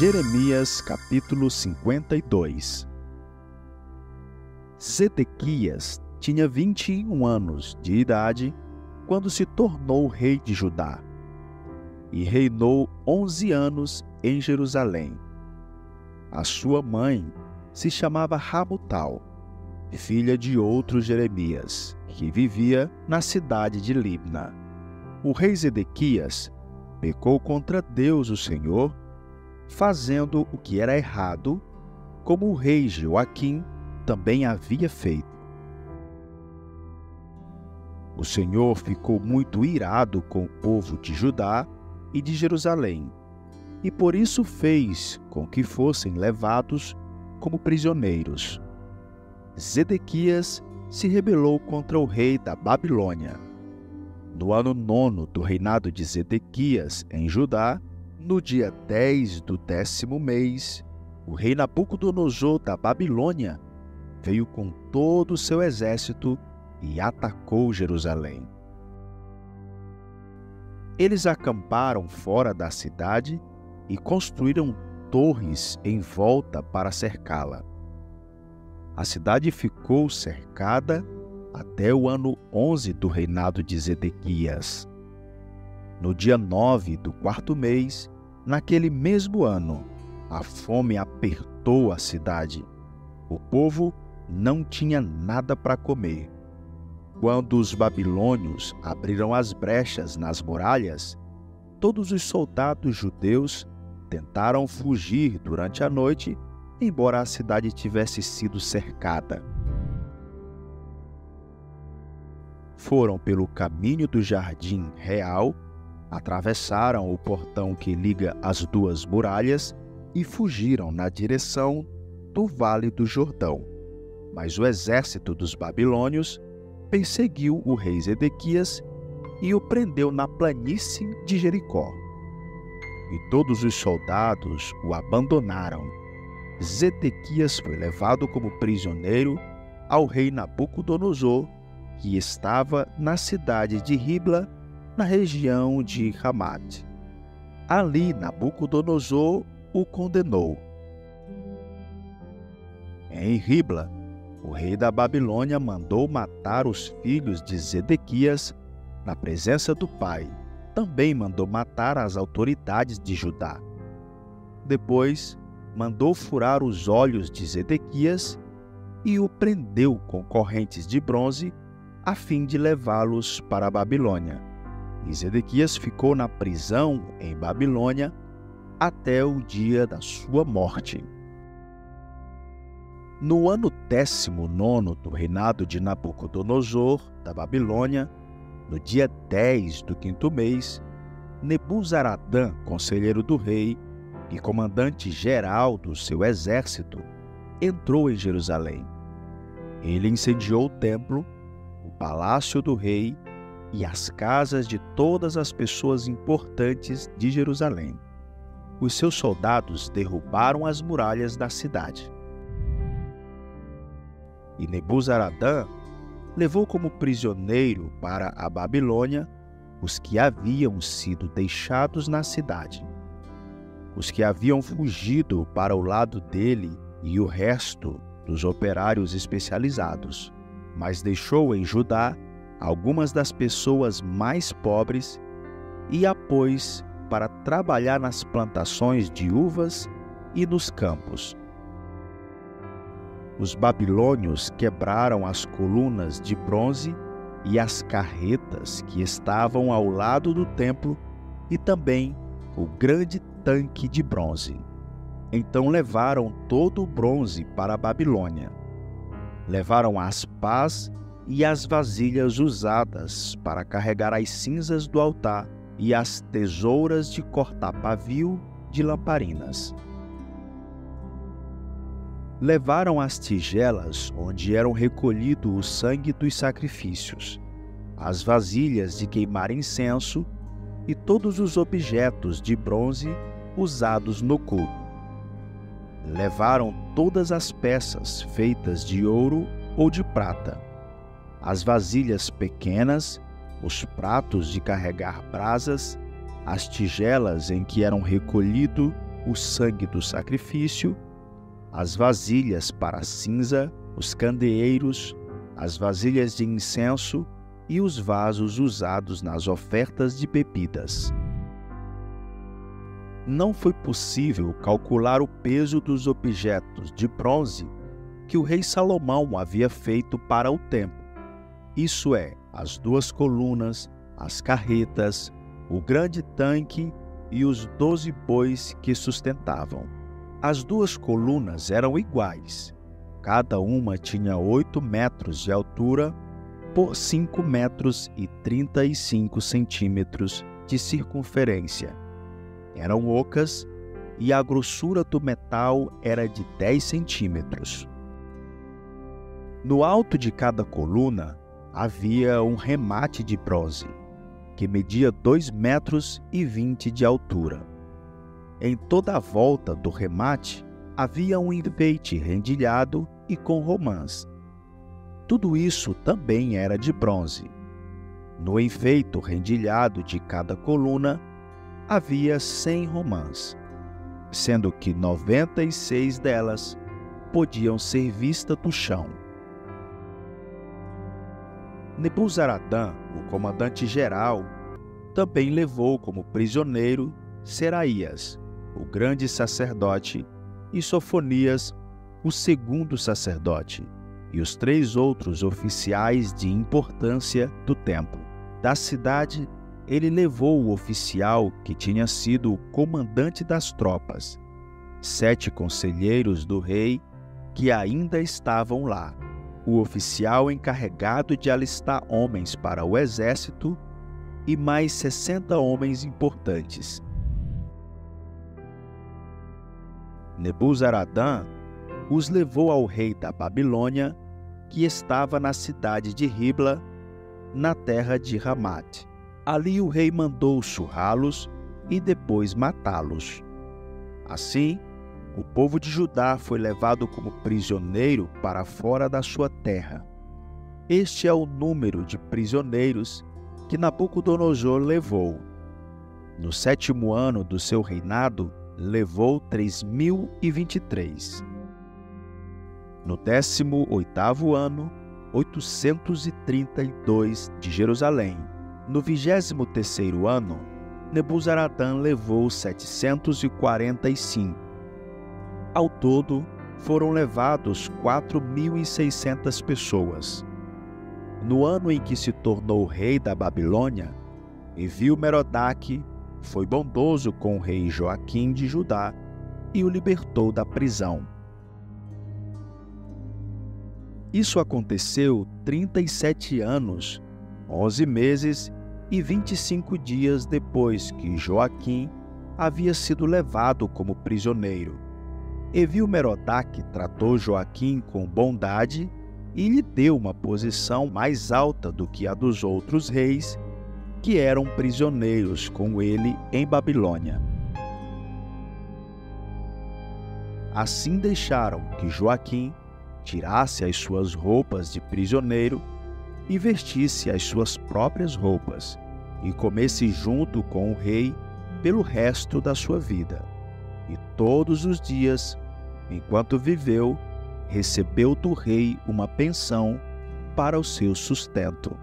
Jeremias capítulo 52. Zedequias tinha 21 anos de idade quando se tornou rei de Judá, e reinou 11 anos em Jerusalém. A sua mãe se chamava Hamutal, filha de outro Jeremias, que vivia na cidade de Libna. O rei Zedequias pecou contra Deus o Senhor, fazendo o que era errado, como o rei Joaquim também havia feito. O Senhor ficou muito irado com o povo de Judá e de Jerusalém, e por isso fez com que fossem levados como prisioneiros. Zedequias se rebelou contra o rei da Babilônia. No ano 9º do reinado de Zedequias em Judá, no dia 10 do 10º mês, o rei Nabucodonosor da Babilônia veio com todo o seu exército e atacou Jerusalém. Eles acamparam fora da cidade e construíram torres em volta para cercá-la. A cidade ficou cercada até o ano 11 do reinado de Zedequias. No dia 9 do 4º mês, naquele mesmo ano, a fome apertou a cidade. O povo não tinha nada para comer. Quando os babilônios abriram as brechas nas muralhas, todos os soldados judeus tentaram fugir durante a noite, embora a cidade tivesse sido cercada. Foram pelo caminho do Jardim Real, atravessaram o portão que liga as duas muralhas e fugiram na direção do Vale do Jordão. Mas o exército dos babilônios perseguiu o rei Zedequias e o prendeu na planície de Jericó. E todos os soldados o abandonaram. Zedequias foi levado como prisioneiro ao rei Nabucodonosor, que estava na cidade de Ribla, na região de Ramate. Ali Nabucodonosor o condenou. Em Ribla, o rei da Babilônia mandou matar os filhos de Zedequias na presença do pai. Também mandou matar as autoridades de Judá. Depois, mandou furar os olhos de Zedequias e o prendeu com correntes de bronze a fim de levá-los para a Babilônia. E Zedequias ficou na prisão em Babilônia até o dia da sua morte. No ano 19º do reinado de Nabucodonosor da Babilônia, no dia 10 do 5º mês, Nebuzaradã, conselheiro do rei e comandante-geral do seu exército, entrou em Jerusalém. Ele incendiou o templo, o palácio do rei e as casas de todas as pessoas importantes de Jerusalém. Os seus soldados derrubaram as muralhas da cidade. E Nebuzaradã levou como prisioneiro para a Babilônia os que haviam sido deixados na cidade, os que haviam fugido para o lado dele e o resto dos operários especializados, mas deixou em Judá algumas das pessoas mais pobres e a pôs para trabalhar nas plantações de uvas e nos campos. Os babilônios quebraram as colunas de bronze e as carretas que estavam ao lado do templo e também o grande tanque de bronze. Então levaram todo o bronze para a Babilônia. Levaram as pás e as vasilhas usadas para carregar as cinzas do altar e as tesouras de cortar pavio de lamparinas. Levaram as tigelas onde eram recolhido o sangue dos sacrifícios, as vasilhas de queimar incenso e todos os objetos de bronze usados no culto. Levaram todas as peças feitas de ouro ou de prata, as vasilhas pequenas, os pratos de carregar brasas, as tigelas em que eram recolhido o sangue do sacrifício, as vasilhas para a cinza, os candeeiros, as vasilhas de incenso e os vasos usados nas ofertas de bebidas. Não foi possível calcular o peso dos objetos de bronze que o rei Salomão havia feito para o templo, isso é, as 2 colunas, as carretas, o grande tanque e os 12 bois que sustentavam. As 2 colunas eram iguais. Cada uma tinha 8 metros de altura por 5 metros e 35 centímetros de circunferência. Eram ocas e a grossura do metal era de 10 centímetros. No alto de cada coluna havia um remate de bronze, que media 2,20 metros de altura. Em toda a volta do remate havia um enfeite rendilhado e com romãs. Tudo isso também era de bronze. No enfeite rendilhado de cada coluna havia 100 romãs, sendo que 96 delas podiam ser vistas do chão. Nebuzaradã, o comandante-geral, também levou como prisioneiro Seraías, o grande sacerdote, e Sofonias, o segundo sacerdote, e os 3 outros oficiais de importância do templo. Da cidade, ele levou o oficial que tinha sido o comandante das tropas, 7 conselheiros do rei que ainda estavam lá, o oficial encarregado de alistar homens para o exército e mais 60 homens importantes. Nebuzaradã os levou ao rei da Babilônia, que estava na cidade de Ribla, na terra de Ramate. Ali o rei mandou surrá-los e depois matá-los. Assim, o povo de Judá foi levado como prisioneiro para fora da sua terra. Este é o número de prisioneiros que Nabucodonosor levou. No 7º ano do seu reinado, levou 3.023. No 18º ano, 832 de Jerusalém. No 23º ano, Nebuzaradã levou 745. Ao todo, foram levados 4.600 pessoas. No ano em que se tornou rei da Babilônia, Evil-Merodach foi bondoso com o rei Joaquim de Judá e o libertou da prisão. Isso aconteceu 37 anos, 11 meses e 25 dias depois que Joaquim havia sido levado como prisioneiro. Evil-Merodach tratou Joaquim com bondade e lhe deu uma posição mais alta do que a dos outros reis, que eram prisioneiros com ele em Babilônia. Assim deixaram que Joaquim tirasse as suas roupas de prisioneiro e vestisse as suas próprias roupas, e comesse junto com o rei pelo resto da sua vida. E todos os dias, enquanto viveu, recebeu do rei uma pensão para o seu sustento.